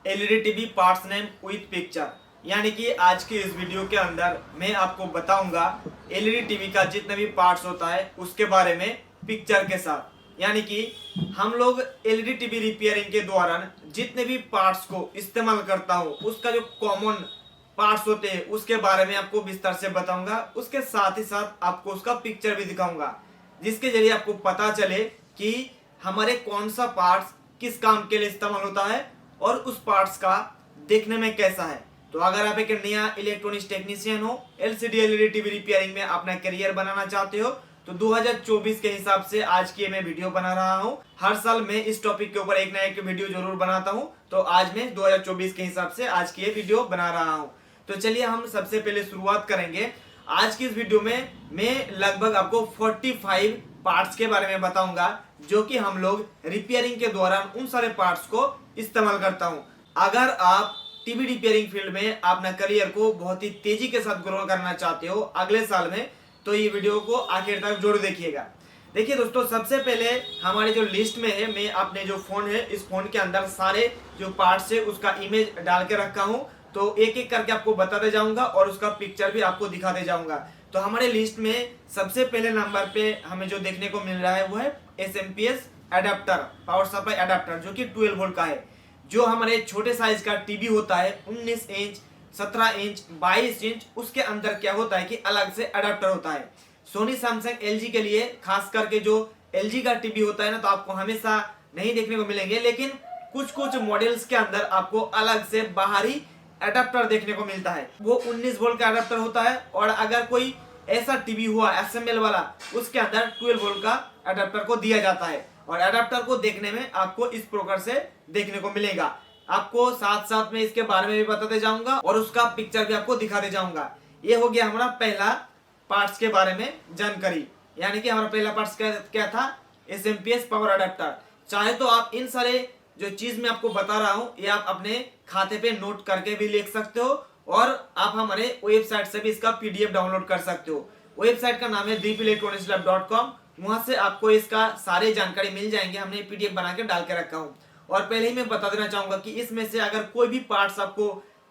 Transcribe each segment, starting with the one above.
LED TV parts name with picture. यानी कि आज के इस वीडियो के अंदर मैं आपको बताऊंगा एलईडी टीवी का जितने भी पार्ट्स होता है उसके बारे में पिक्चर के साथ। यानी कि हम लोग एलईडी टीवी रिपेयरिंग के दौरान जितने भी पार्ट्स को इस्तेमाल करता हूँ उसका जो कॉमन पार्ट्स होते हैं उसके बारे में आपको विस्तार से बताऊंगा। उसके साथ ही साथ आपको उसका पिक्चर भी दिखाऊंगा जिसके जरिए आपको पता चले कि हमारे कौन सा पार्ट्स किस काम के लिए इस्तेमाल होता है और उस पार्ट्स का देखने में कैसा है। तो अगर आप एक नया इलेक्ट्रॉनिक्स टेक्नीशियन हो, एलसीडी एलईडी टीवी रिपेयरिंग में अपना करियर बनाना चाहते हो तो 2024 के हिसाब से आज की मैं वीडियो बना रहा हूं। हर साल मैं इस टॉपिक के ऊपर एक ना एक वीडियो जरूर बनाता हूं, तो आज मैं 2024 के हिसाब से आज की ये वीडियो बना रहा हूं। तो चलिए हम सबसे पहले शुरुआत करेंगे। आज की इस वीडियो में मैं लगभग आपको 45 पार्ट्स के बारे में बताऊंगा जो कि हम लोग रिपेयरिंग के दौरान उन सारे पार्ट्स को इस्तेमाल करता हूं। अगर आप टीवी रिपेयरिंग फील्ड में अपना करियर को बहुत ही तेजी के साथ ग्रो करना चाहते हो अगले साल में, तो ये वीडियो को आखिर तक जरूर देखिएगा। देखिए दोस्तों, सबसे पहले हमारे जो लिस्ट में है, मैं अपने जो फोन है इस फोन के अंदर सारे जो पार्ट्स है उसका इमेज डाल के रखा हूं, तो एक एक करके आपको बताते जाऊंगा और उसका पिक्चर भी आपको दिखाते जाऊंगा। तो हमारे लिस्ट में सबसे पहले नंबर पे हमें जो देखने को मिल रहा है वो है SMPS adapter, power supply adapter, जो कि 12 वोल्ट का है। जो हमारे छोटे साइज का टीवी होता है 19 इंच, 17 इंच, 22 इंच, उसके अंदर क्या होता है कि अलग से एडाप्टर होता है। सोनी, सैमसंग, एलजी के लिए खास करके जो एलजी का टीवी होता है ना, तो आपको हमेशा नहीं देखने को मिलेंगे, लेकिन कुछ कुछ मॉडल्स के अंदर आपको अलग से बाहरी एडाप्टर देखने को मिलता है। वो 19 वोल्ट का एडाप्टर होता है। और अगर कोई ऐसा टीवी हुआ एसएमएल वाला, उसके अंदर 12 वोल्ट का एडाप्टर को दिया जाता है। और एडाप्टर को देखने में आपको इस प्रकार से देखने को मिलेगा। आपको साथ साथ में इसके बारे में भी बताते जाऊंगा और उसका पिक्चर भी आपको दिखाते जाऊंगा। ये हो गया हमारा पहला पार्ट्स के बारे में जानकारी। यानी कि हमारा पहला पार्ट्स क्या था? SMPS power adapter. चाहे तो आप इन सारे जो चीज मैं आपको बता रहा हूं ये आप अपने खाते पे नोट करके भी लिख सकते हो और आप हमारे वेबसाइट से भी इसका पीडीएफ डाउनलोड कर सकते हो। वेबसाइट का नाम है deepelectronicslab.com। वहां से आपको इसका सारे जानकारी मिल जाएंगे। हमने पीडीएफ बना के डाल के रखा हूं। और पहले ही मैं बता देना चाहूंगा कि इसमें से अगर कोई भी पार्ट्स आपको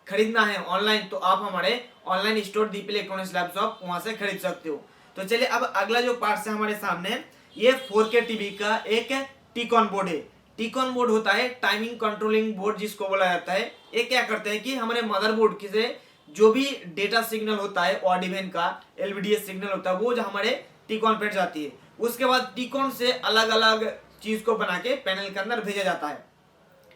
खरीदना है ऑनलाइन, तो आप हमारे ऑनलाइन स्टोर दीप इलेक्ट्रॉनिक्स लैब शॉप वहां से खरीद सकते हो। तो चलिए अब अगला जो पार्ट्स है हमारे सामने, ये 4K टीवी का एक टीकॉन बोर्ड है। टीकॉन बोर्ड होता है टाइमिंग कंट्रोलिंग बोर्ड जिसको बोला जाता है। ये क्या करते हैं कि हमारे मदरबोर्ड से जो भी डेटा सिग्नल होता है ऑडिवेन का एलवीडीएस सिग्नल होता है वो जो हमारे टीकॉन पे जाती है। उसके बाद टीकॉन से अलग अलग चीज को बना के पैनल के अंदर भेजा जाता है।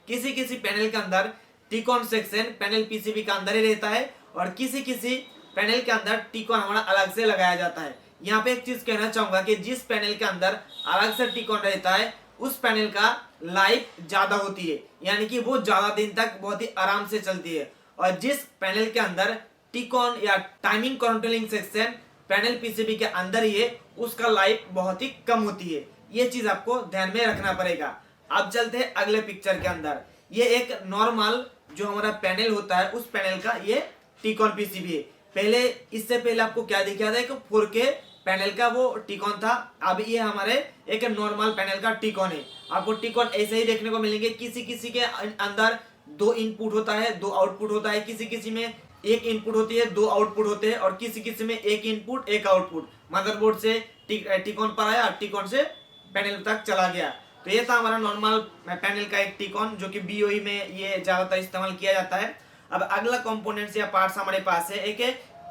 किसी किसी पैनल के अंदर टीकॉन सेक्शन पैनल पीसीबी का अंदर ही रहता है और किसी किसी पैनल के अंदर टीकॉन हमारा अलग से लगाया जाता है। यहाँ पे एक चीज कहना चाहूंगा कि जिस पैनल के अंदर अलग से टीकॉन रहता है उस पैनल का लाइफ ज्यादा होती है, यानी कि वो ज्यादा दिन तक बहुत ही आराम से चलती है। और जिस पैनल के अंदर टीकॉन या timing controlling section panel PCB के अंदर ही है उसका लाइफ बहुत ही कम होती है। ये चीज आपको ध्यान में रखना पड़ेगा। अब चलते हैं अगले पिक्चर के अंदर। ये एक नॉर्मल जो हमारा पैनल होता है उस पैनल का ये टीकॉन पीसीबी है। पहले इससे पहले आपको क्या दिखा था कि 4K पैनल का वो टीकॉन था। अब ये हमारे एक नॉर्मल पैनल का टीकॉन है। आपको टीकॉन ऐसे ही देखने को मिलेंगे। किसी किसी के अंदर 2 इनपुट होता है, 2 आउटपुट होता है। किसी किसी में 1 इनपुट होती है, 2 आउटपुट होते हैं। और किसी किसी में 1 इनपुट 1 आउटपुट। मदरबोर्ड से टीकॉन पर आया, टीकॉन से पैनल तक चला गया। तो ये था हमारा नॉर्मल पैनल का एक टीकॉन जो कि बीओई में ये ज्यादातर इस्तेमाल किया जाता है। अब अगला कंपोनेंट्स या पार्ट्स हमारे पास है एक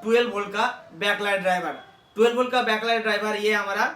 12 वोल्ट का बैकलाइट ड्राइवर। 12 वोल्ट का बैकलाइट ड्राइवर ये हमारा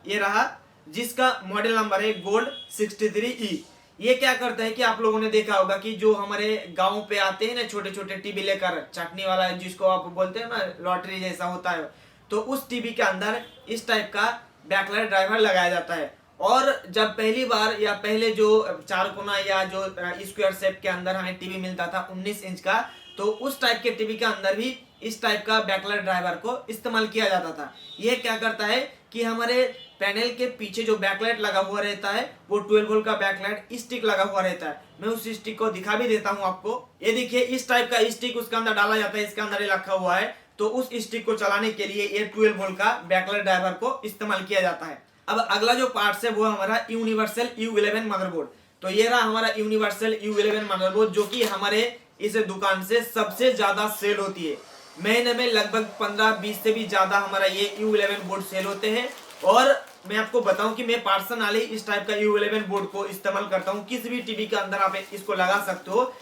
ये रहा, जिसका मॉडल नंबर है गोल्ड 63E। ये क्या करता है कि आप लोगों ने देखा होगा कि जो हमारे गांव पे आते हैं ना छोटे छोटे टीवी लेकर, चटनी वाला जिसको आप बोलते हैं ना, लॉटरी जैसा होता है, तो उस टीवी के अंदर इस टाइप का बैकलाइट ड्राइवर लगाया जाता है। और जब पहली बार या पहले जो 4 कोना या जो स्क्वायर शेप के अंदर हमें टीवी मिलता था 19 इंच का, तो उस टाइप के टीवी के अंदर भी इस टाइप का बैकलाइट ड्राइवर को इस्तेमाल किया जाता था। यह क्या करता है कि हमारे पैनल के पीछे जो बैकलाइट लगा हुआ रहता है वो 12 वोल्ट का बैकलाइट स्टिक लगा हुआ रहता है। मैं उस स्टिक को दिखा भी देता हूं आपको। ये देखिए इस टाइप का स्टिक उसके अंदर डाला जाता है, इसके अंदर ही रखा हुआ है। तो उस स्टिक को चलाने के लिए ये 12 वोल्ट का बैकलाइट ड्राइवर को इस्तेमाल किया जाता है। अब अगला जो पार्ट है वो हमारा यूनिवर्सल U11 मदरबोर्ड। तो ये रहा हमारा यूनिवर्सल U11 मदरबोर्ड, जो कि हमारे इस दुकान से सबसे ज्यादा सेल होती है। महीने में लगभग 15-20 से भी ज्यादा हमारा ये U11 बोर्ड सेल होते हैं। और मैं आपको बताऊं कि मैं पर्सनली इस टाइप का U11 बोर्ड को इस्तेमाल करता हूं। किसी भी टीवी के अंदर आप इसको लगा सकते हो।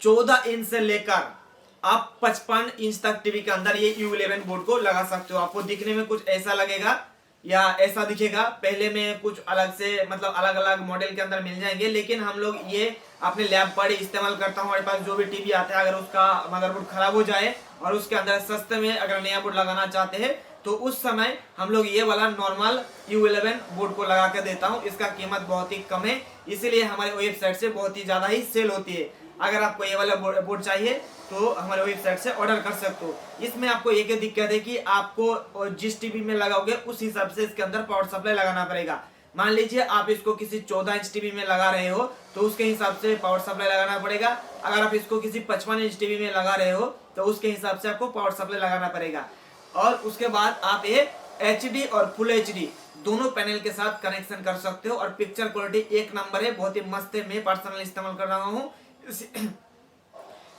14 इंच से लेकर आप 55 इंच तक टीवी के अंदर ये U11 बोर्ड को लगा सकते हो। आपको दिखने में कुछ ऐसा लगेगा या ऐसा दिखेगा। पहले में कुछ अलग से मतलब अलग अलग मॉडल के अंदर मिल जाएंगे, लेकिन हम लोग ये अपने लैब पर इस्तेमाल करता हूँ। हमारे पास जो भी टीवी आता है, अगर उसका मदरबोर्ड खराब हो जाए और उसके अंदर सस्ते में अगर नया बोर्ड लगाना चाहते हैं, तो उस समय हम लोग ये वाला नॉर्मल U11 बोर्ड को लगा के देता हूँ। इसका कीमत बहुत ही कम है, इसीलिए हमारे वेबसाइट से बहुत ही ज्यादा ही सेल होती है। अगर आपको ये वाला बोर्ड चाहिए तो हमारे वेबसाइट से ऑर्डर कर सकते हो। इसमें आपको एक ही दिक्कत है कि आपको जिस टीवी में लगाओगे उस हिसाब से इसके अंदर पावर सप्लाई लगाना पड़ेगा। मान लीजिए आप इसको किसी 14 इंच टीवी में लगा रहे हो तो उसके हिसाब से पावर सप्लाई लगाना पड़ेगा। अगर आप इसको किसी 55 इंच टीवी में लगा रहे हो तो उसके हिसाब से आपको पावर सप्लाई लगाना पड़ेगा। और उसके बाद आप ये HD और फुल HD दोनों पैनल के साथ कनेक्शन कर सकते हो। और पिक्चर क्वालिटी एक नंबर है, बहुत ही मस्त है। मैं पर्सनली इस्तेमाल कर रहा हूँ,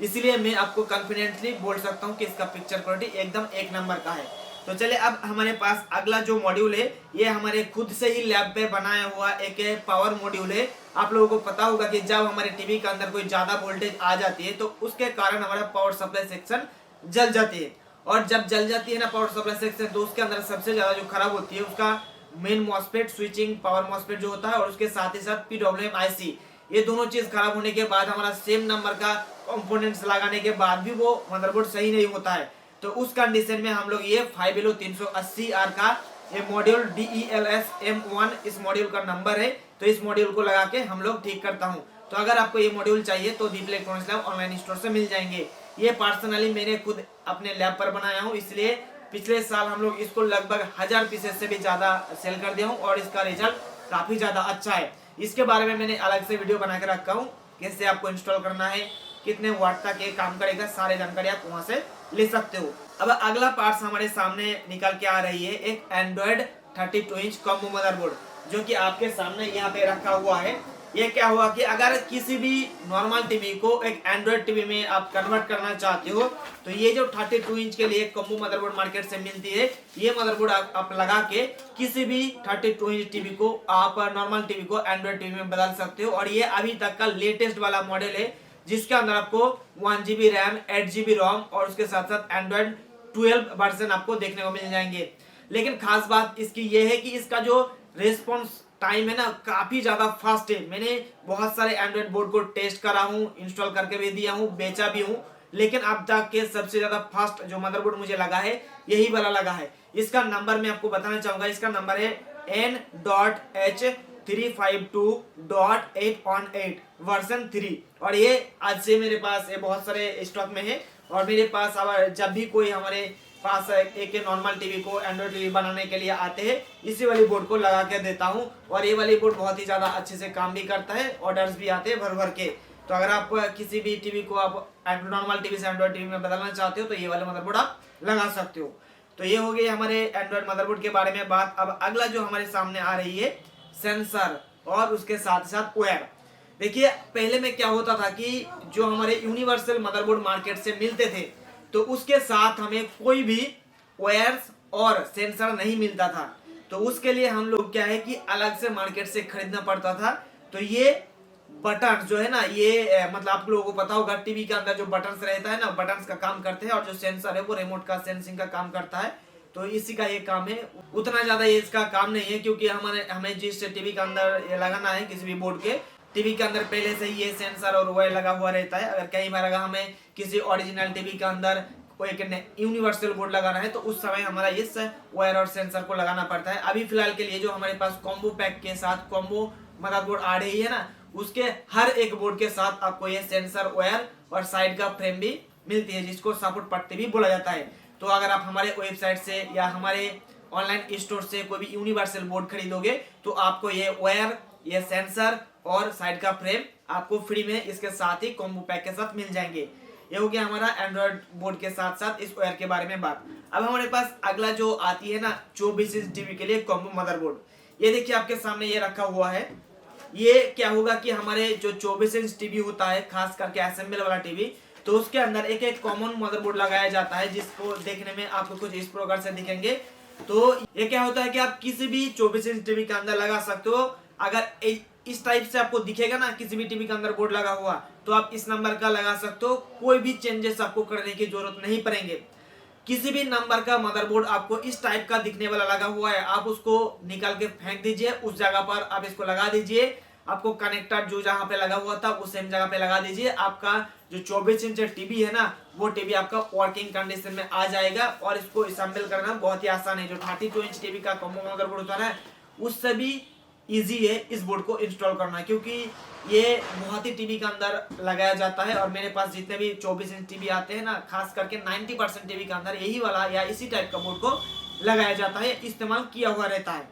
इसीलिए मैं आपको कॉन्फिडेंटली बोल सकता हूँ कि इसका पिक्चर क्वालिटी एकदम एक नंबर का है। तो चलिए अब हमारे पास अगला जो मॉड्यूल है, ये हमारे खुद से ही लैब पे बनाया हुआ एक पावर मॉड्यूल है। आप लोगों को पता होगा कि जब हमारे टीवी के अंदर कोई ज्यादा वोल्टेज आ जाती है तो उसके कारण हमारा पावर सप्लाई सेक्शन जल जाती है। और जब जल जाती है ना पावर सप्लाई सेक्शन, तो उसके अंदर सबसे ज्यादा जो खराब होती है उसका main MOSFET, switching power MOSFET जो होता है, और उसके साथ ही साथ PWM IC, ये दोनों चीज खराब होने के बाद हमारा सेम नंबर का कंपोनेंट्स लगाने के बाद भी वो मदरबोर्ड सही नहीं होता है। तो उस कंडीशन में हम लोग ये 5LO380R का ये मॉड्यूल DELS M1 इस मॉड्यूल का नंबर है, तो इस मॉड्यूल को लगा के हम लोग ठीक करता हूँ। तो अगर आपको ये मॉड्यूल चाहिए तो दीप इलेक्ट्रॉनिक्स लैब ऑनलाइन स्टोर से मिल जाएंगे। ये पर्सनली मैंने खुद अपने लैब पर बनाया हूँ, इसलिए पिछले साल हम लोग इसको लगभग 1000 पीसेस से भी ज्यादा सेल कर दिया हूँ और इसका रिजल्ट काफी ज्यादा अच्छा है। इसके बारे में मैंने अलग से वीडियो बना के रखा हूँ, कैसे आपको इंस्टॉल करना है, कितने वाट तक ये काम करेगा, सारे जानकारी आप वहां से ले सकते हो। अब अगला पार्ट हमारे सामने निकल के आ रही है एक एंड्रॉइड 32 इंच कॉम्बो मदरबोर्ड, जो कि आपके सामने यहाँ पे रखा हुआ है। ये क्या हुआ कि अगर किसी भी नॉर्मल टीवी को एक एंड्रॉइड टीवी में आप कन्वर्ट करना चाहते हो, तो ये जो 32 इंच के लिए कॉम्बो मदरबोर्ड मार्केट से मिलती है, ये मदरबोर्ड आप लगा के किसी भी 32 इंच टीवी को आप नॉर्मल टीवी को एंड्रॉइड टीवी में बदल सकते हो। और ये अभी तक का लेटेस्ट वाला मॉडल है, जिसके अंदर आपको 1GB रैम, 8GB रोम और उसके साथ साथ एंड्रॉइड 12 वर्जन आपको देखने को मिल जाएंगे। लेकिन खास बात इसकी ये है कि इसका जो रेस्पॉन्स टाइम है ना, काफी ज्यादा फास्ट है। मैंने बहुत सारे एंड्रॉइड बोर्ड को टेस्ट करा हूँ, इंस्टॉल करके भी दिया हूँ, बेचा भी हूँ, लेकिन अब तक के सबसे ज्यादा फास्ट जो मदरबोर्ड मुझे लगा है यही वाला लगा है। इसका नंबर मैं आपको बताना चाहूंगा, इसका नंबर है N.H352.818 वर्जन 3। और ये आज से मेरे पास ये बहुत सारे स्टॉक में है। और मेरे पास अब जब भी कोई हमारे पास एक नॉर्मल टीवी को एंड्रॉइड टीवी बनाने के लिए आते हैं, इसी वाली बोर्ड को लगा के देता हूं। और ये वाली बोर्ड बहुत ही ज्यादा अच्छे से काम भी करता है, ऑर्डर्स भी आते हैं भर भर के। तो अगर आप किसी भी टीवी को आप नॉर्मल टीवी से एंड्रॉइड टीवी में बदलना चाहते हो तो ये वाले मदरबोर्ड आप लगा सकते हो। तो ये हो गई हमारे एंड्रॉइड मदरबोर्ड के बारे में बात। अब अगला जो हमारे सामने आ रही है सेंसर और उसके साथ साथ वायर। देखिए पहले में क्या होता था कि जो हमारे यूनिवर्सल मदरबोर्ड मार्केट से मिलते थे, तो उसके साथ हमें कोई भी वायर्स और सेंसर नहीं मिलता था। तो उसके लिए हम लोग क्या है कि अलग से मार्केट से खरीदना पड़ता था। तो ये बटन जो है ना, ये मतलब आप लोगों को पता होगा टीवी के अंदर जो बटन्स रहता है ना, बटन्स का काम करते हैं, और जो सेंसर है वो रिमोट का सेंसिंग का काम करता है। तो इसी का ये काम है। उतना ज्यादा ये इसका काम नहीं है, क्योंकि हमें जिस टीवी के अंदर ये लगाना है, किसी भी बोर्ड के टीवी के अंदर पहले से ही ये सेंसर और वायर लगा हुआ रहता है। अगर कई बार अगर हमें किसी ओरिजिनल टीवी के अंदर कोई एक यूनिवर्सल बोर्ड लगाना है, तो उस समय हमारा इस वायर और सेंसर को लगाना पड़ता है। अभी फिलहाल के लिए जो हमारे पास कॉम्बो पैक के साथ कॉम्बो मदरबोर्ड आ रही है ना, उसके हर एक बोर्ड के साथ आपको ये सेंसर, वायर और साइड का फ्रेम भी मिलती है, जिसको सपोर्ट पट्टी भी बोला जाता है। तो अगर आप हमारे वेबसाइट से या हमारे ऑनलाइन स्टोर से कोई भी यूनिवर्सल बोर्ड खरीदोगे, तो आपको ये वायर, ये सेंसर और साइड का फ्रेम आपको फ्री में इसके साथ ही कॉम्बो पैक के साथ मिल जाएंगे। ये हो गया हमारा एंड्रॉइड बोर्ड के साथ साथ इस वायर के बारे में बात। अब हमारे पास अगला जो आती है ना 24 इंच टीवी के लिए कॉम्बो मदरबोर्ड। ये देखिए आपके सामने ये रखा हुआ है। ये क्या होगा कि हमारे जो 24 इंच टीवी होता है, खास करके असेंबल वाला टीवी, तो उसके अंदर एक एक कॉमन मदरबोर्ड लगाया जाता है, जिसको देखने में आपको कुछ इस प्रकार से दिखेंगे। तो ये क्या होता है कि आप किसी भी 24 इंच टीवी के अंदर लगा सकते हो। अगर इस टाइप से आपको दिखेगा ना किसी भी टीवी के अंदर बोर्ड लगा हुआ, तो आप इस नंबर का लगा सकते हो। कोई भी चेंजेस आपको करने की जरूरत नहीं पड़ेंगे। किसी भी नंबर का मदरबोर्ड आपको इस टाइप का दिखने वाला लगा हुआ है, आप उसको निकाल के फेंक दीजिए, उस जगह पर आप इसको लगा दीजिए। आपको कनेक्टर जो जहां पे लगा हुआ था उस सेम जगह पे लगा दीजिए। आपका जो 24 इंच टीवी है ना, वो टीवी आपका वर्किंग कंडीशन में आ जाएगा। और इसको असेंबल करना बहुत ही आसान है। जो 32 इंच टीवी का कॉम्बो मदरबोर्ड होता है उससे भी इजी है इस बोर्ड को इंस्टॉल करना, क्योंकि ये बहुत ही टीवी के अंदर लगाया जाता है। और मेरे पास जितने भी 24 इंच टीवी आते हैं ना, खास करके 90% टीवी के अंदर यही वाला या इसी टाइप का बोर्ड को लगाया जाता है, इस्तेमाल किया हुआ रहता है।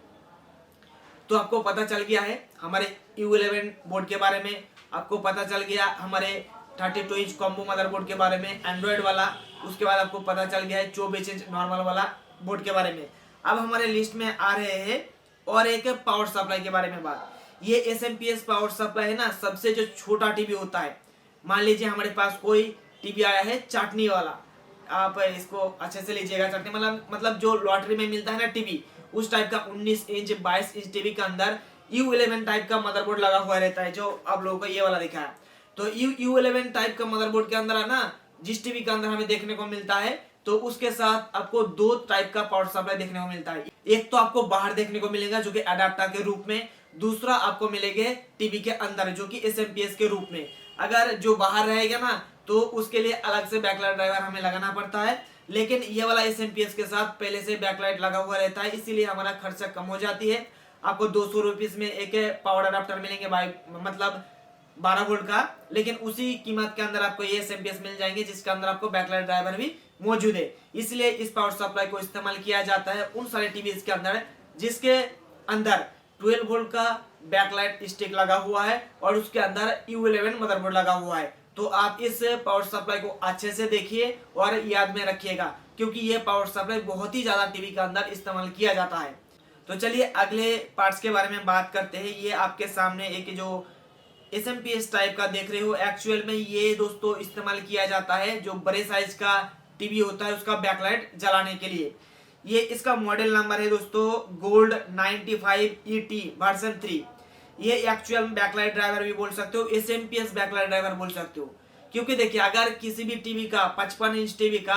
तो आपको पता चल गया है हमारे U11 बोर्ड के बारे में, आपको पता चल गया हमारे 32 इंच कॉम्बो मदरबोर्ड के बारे में, एंड्रॉइड वाला। उसके बाद आपको पता चल गया है 24 इंच नॉर्मल वाला बोर्ड के बारे में। अब हमारे लिस्ट में आ रहे हैं और एक पावर सप्लाई के बारे में बात। ये SMPS पावर सप्लाई है ना, सबसे जो छोटा टीवी होता है। मान लीजिए हमारे पास कोई टीवी आया है चाटनी वाला, आप इसको अच्छे से लीजिएगा। चाटनी मतलब जो लॉटरी में मिलता है ना टीवी, उस टाइप का 19 इंच 22 इंच टीवी के अंदर U11 टाइप का मदरबोर्ड लगा हुआ रहता है, जो आप लोगों को ये वाला दिखा है। तो U11 टाइप का मदरबोर्ड के अंदर है ना, जिस टीवी के अंदर हमें देखने को मिलता है, तो उसके साथ आपको दो टाइप का पावर सप्लाई देखने को मिलता है। एक तो आपको बाहर देखने को मिलेगा जो कि अडाप्टर के रूप में, दूसरा आपको मिलेगा टीवी के अंदर जो कि SMPS के रूप में। अगर जो बाहर रहेगा ना, तो उसके लिए अलग से बैकलाइट ड्राइवर हमें लगाना पड़ता है, लेकिन ये वाला SMPS के साथ पहले से बैकलाइट लगा हुआ रहता है, इसीलिए हमारा खर्चा कम हो जाती है। आपको 200 रुपीज में एक पावर अडाप्टर मिलेंगे मतलब 12 वोल्ट का, लेकिन उसी कीमत के अंदर आपको ये SMPS मिल जाएंगे, जिसके अंदर आपको बैकलाइट ड्राइवर भी मौजूद है। इसलिए इस पावर सप्लाई को इस्तेमाल किया जाता है उन सारे टीवीज के अंदर जिसके अंदर 12 वोल्ट का बैकलाइट स्टिक लगा हुआ है और उसके अंदर U11 मदरबोर्ड लगा हुआ है। तो आप इस पावर सप्लाई को अच्छे से देखिए और याद में रखिएगा, क्योंकि ये पावर सप्लाई बहुत ही ज्यादा टीवी के अंदर इस्तेमाल किया जाता है। तो चलिए अगले पार्ट्स के बारे में बात करते हैं। ये आपके सामने एक जो SMPS टाइप का देख रहे हो, एक्चुअल में ये दोस्तों इस्तेमाल किया जाता है जो बड़े साइज का टीवी होता है उसका बैकलाइट जलाने के लिए। ये इसका मॉडल नंबर है दोस्तों गोल्ड 95ET वर्जन 3। ये एक्चुअल बैकलाइट ड्राइवर भी बोल सकते हो, SMPS बैकलाइट ड्राइवर बोल सकते हो। क्योंकि देखिए अगर किसी भी टीवी का 55 इंच टीवी का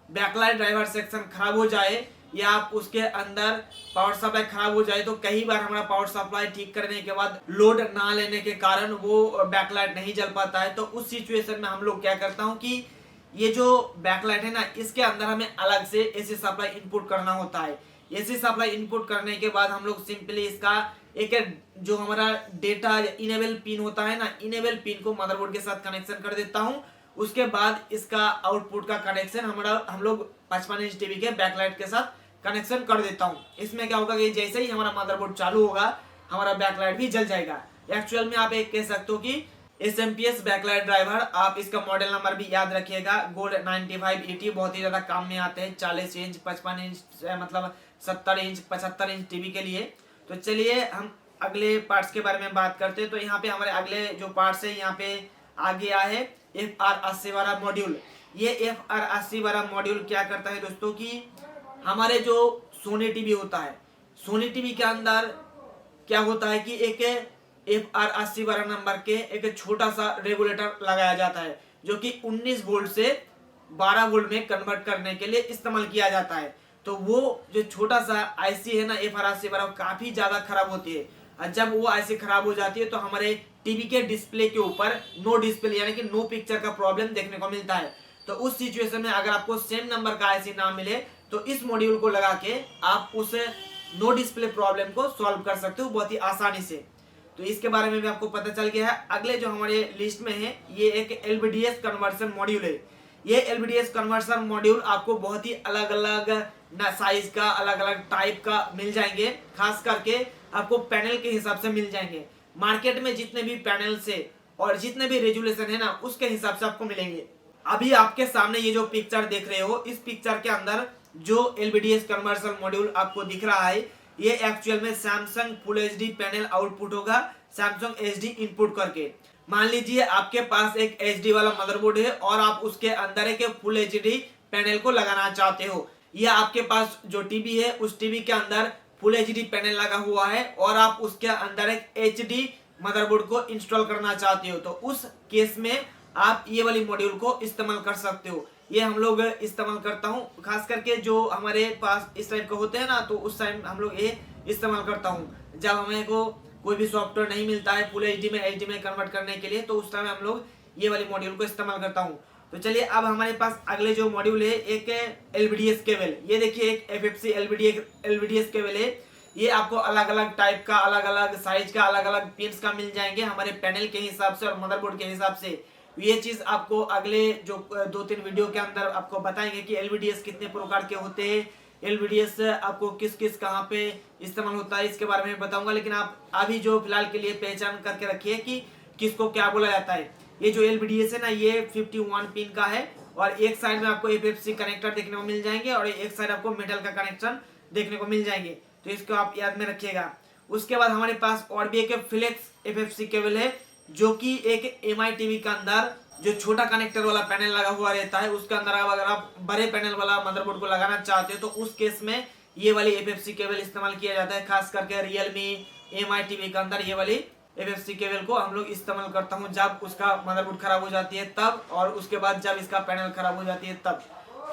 बैकलाइट ड्राइवर सेक्शन खराब हो जाए या आप उसके अंदर पावर सप्लाई खराब हो जाए, तो कई बार हमारा पावर सप्लाई ठीक करने के बाद लोड ना लेने के कारण वो बैकलाइट नहीं जल पाता है। तो उस सिचुएशन में हम लोग क्या करता हूँ कि ये जो बैकलाइट है ना, इसके अंदर हमें अलग से AC सप्लाई इनपुट करना होता है। AC सप्लाई इनपुट करने के बाद हम लोग सिंपली इसका एक जो हमारा डेटा इनेबल पिन होता है ना, इनेबल पिन को मदरबोर्ड के साथ कनेक्शन कर देता हूँ। उसके बाद इसका आउटपुट का कनेक्शन हम लोग 55 इंच टीवी के बैकलाइट के साथ कनेक्शन कर देता हूँ। इसमें क्या होगा कि जैसे ही हमारा मदरबोर्ड चालू होगा हमारा बैकलाइट भी जल जाएगा। एक्चुअल में आप एक कह सकते हो कि SMPS बैकलाइट ड्राइवर, आप इसका मॉडल नंबर भी याद रखिएगा गोल्ड 95ET, बहुत ही ज्यादा काम में आते हैं 40 इंच 55 इंच मतलब 70 इंच 75 इंच टीवी के लिए। तो चलिए हम अगले पार्ट्स के बारे में बात करते हैं। तो यहाँ पे हमारे अगले जो पार्ट्स है, यहाँ पे आ गया है FR80 वाला मॉड्यूल। ये FR80 वाला मॉड्यूल क्या करता है दोस्तों कि हमारे जो सोनी टीवी होता है, सोनी टीवी के अंदर क्या होता है कि एक FR80 वाला नंबर के एक छोटा सा रेगुलेटर लगाया जाता है जो कि 19 वोल्ट से 12 वोल्ट में कन्वर्ट करने के लिए इस्तेमाल किया जाता है। तो वो जो छोटा सा IC है ना FR80 वाला, काफी ज्यादा खराब होती है। और जब वो IC खराब हो जाती है तो हमारे टीवी के डिस्प्ले के ऊपर नो डिस्प्ले यानी कि नो पिक्चर का प्रॉब्लम देखने को मिलता है। तो उस सिचुएशन में अगर आपको सेम नंबर का IC ना मिले तो इस मॉड्यूल को लगा के आप उस नो डिस्प्ले प्रॉब्लम को सॉल्व कर सकते हो बहुत ही आसानी से। तो इसके बारे में भी आपको पता चल गया है। अगले जो हमारे लिस्ट में है ये एक LVDS कन्वर्सन मॉड्यूल है। ये LVDS कन्वर्सन मॉड्यूल आपको बहुत ही अलग अलग साइज का, अलग अलग टाइप का मिल जाएंगे। खास करके आपको पैनल के हिसाब से मिल जाएंगे। मार्केट में जितने भी पैनल से और जितने भी रेजुलेशन है ना, उसके हिसाब से आपको मिलेंगे। अभी आपके सामने ये जो पिक्चर देख रहे हो, इस पिक्चर के अंदर जो LVDS कन्वर्सन मॉड्यूल आपको दिख रहा है, ये एक्चुअल में Samsung full HD panel output होगा। सैमसंग एचडी इनपुट करके। मान लीजिए आपके पास एक एचडी वाला मदरबोर्ड है और आप उसके अंदर एक फुल एचडी पैनल को लगाना चाहते हो, या आपके पास जो टीवी है उस टीवी के अंदर फुल एचडी पैनल लगा हुआ है और आप उसके अंदर एक एचडी मदरबोर्ड को इंस्टॉल करना चाहते हो, तो उस केस में आप ये वाली मॉड्यूल को इस्तेमाल कर सकते हो। ये हम लोग इस्तेमाल करता हूँ, खास करके जो हमारे पास इस टाइप का होते हैं ना, तो उस टाइम हम लोग ये इस्तेमाल करता हूँ जब हमें को कोई भी सॉफ्टवेयर नहीं मिलता है फुल एचडी में कन्वर्ट करने के लिए, तो उस टाइम हम लोग ये वाली मॉड्यूल को इस्तेमाल करता हूँ। तो चलिए अब हमारे पास अगले जो मॉड्यूल है एक एलवीडीएस केबल। ये देखिए एक एफएफसी एलवीडीएस केबल है। ये आपको अलग अलग टाइप का, अलग अलग साइज का, अलग अलग पिन्स का मिल जाएंगे हमारे पैनल के हिसाब से और मदरबोर्ड के हिसाब से। ये चीज आपको अगले जो 2-3 वीडियो के अंदर आपको बताएंगे कि एलवीडीएस कितने प्रकार के होते हैं, एलवीडीएस आपको किस किस कहाँ पे इस्तेमाल होता है, इसके बारे में बताऊंगा। लेकिन आप अभी जो फिलहाल के लिए पहचान करके रखिए कि किसको क्या बोला जाता है। ये जो एलवीडीएस है ना, ये 51 पिन का है और एक साइड में आपको एफएफसी कनेक्टर देखने को मिल जाएंगे और एक साइड आपको मेटल का कनेक्शन देखने को मिल जाएंगे, तो इसको आप याद में रखिएगा। उसके बाद हमारे पास और भी एक फ्लेक्स एफएफसी केबल है, जो कि एक एमआई टीवी के अंदर जो छोटा कनेक्टर वाला पैनल लगा हुआ रहता है उसके अंदर अगर आप बड़े पैनल वाला मदरबोर्ड को लगाना चाहते हो तो उस केस में ये वाली एफएफसी केबल इस्तेमाल किया जाता है। खास करके रियलमी एमआई टीवी के अंदर ये वाली एफएफसी केबल को हम लोग इस्तेमाल करता हूँ जब उसका मदरबोर्ड खराब हो जाती है तब, और उसके बाद जब इसका पैनल खराब हो जाती है तब।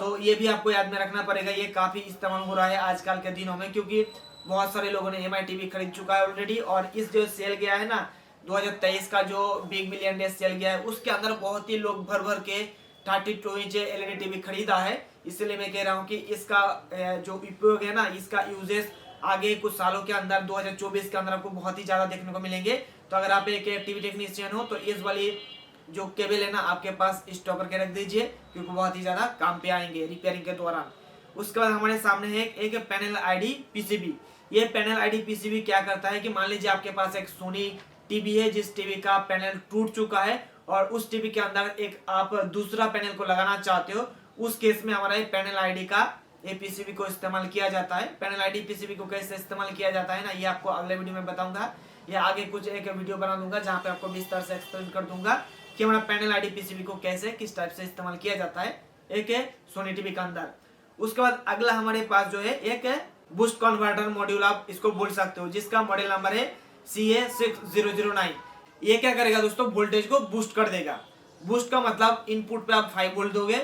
तो ये भी आपको याद में रखना पड़ेगा। ये काफी इस्तेमाल हो रहा है आजकल के दिनों में, क्योंकि बहुत सारे लोगों ने एमआई टीवी खरीद चुका है ऑलरेडी। और इस जो सेल गया है ना 2023 का जो बिग मिलियन डे सेल गया है, उसके अंदर बहुत ही लोग भर भर के 32 इंच एलईडी टीवी खरीदा है। इसलिए मैं कह रहा हूँ कि इसका जो उपयोग है ना, इसका यूजेस आगे कुछ सालों के अंदर 2024 के अंदर आपको बहुत ही ज्यादा देखने को मिलेंगे। तो अगर आप एक टीवी टेक्नीशियन हो तो इस वाली जो केबल है ना आपके पास स्टॉक करके रख दीजिए, क्योंकि बहुत ही ज्यादा काम पे आएंगे रिपेयरिंग के दौरान। उसके बाद हमारे सामने है एक पैनल आईडी पीसीबी। ये पैनल आईडी पीसीबी क्या करता है कि मान लीजिए आपके पास एक सोनी टीवी है जिस टीवी का पैनल टूट चुका है और उस टीवी के अंदर एक आप दूसरा पैनल को लगाना चाहते हो, उस केस में हमारा पैनल आईडी का ये पीसीबी को इस्तेमाल किया जाता है। पैनल आईडी पीसीबी को कैसे इस्तेमाल किया जाता है ना, ये आपको अगले वीडियो में बताऊंगा, या आगे कुछ एक वीडियो बना दूंगा जहाँ पे आपको विस्तार से एक्सप्लेन कर दूंगा कि हमारा पैनल आईडी पीसीबी को कैसे किस टाइप से इस्तेमाल किया जाता है एक सोनी टीवी के अंदर। उसके बाद अगला हमारे पास जो है एक बूस्ट कन्वर्टर मॉड्यूल, आप इसको बोल सकते हो, जिसका मॉडल नंबर है CA6009। ये क्या करेगा दोस्तों, वोल्टेज को बूस्ट कर देगा। बूस्ट का मतलब इनपुट पे आप 5 वोल्ट दोगे,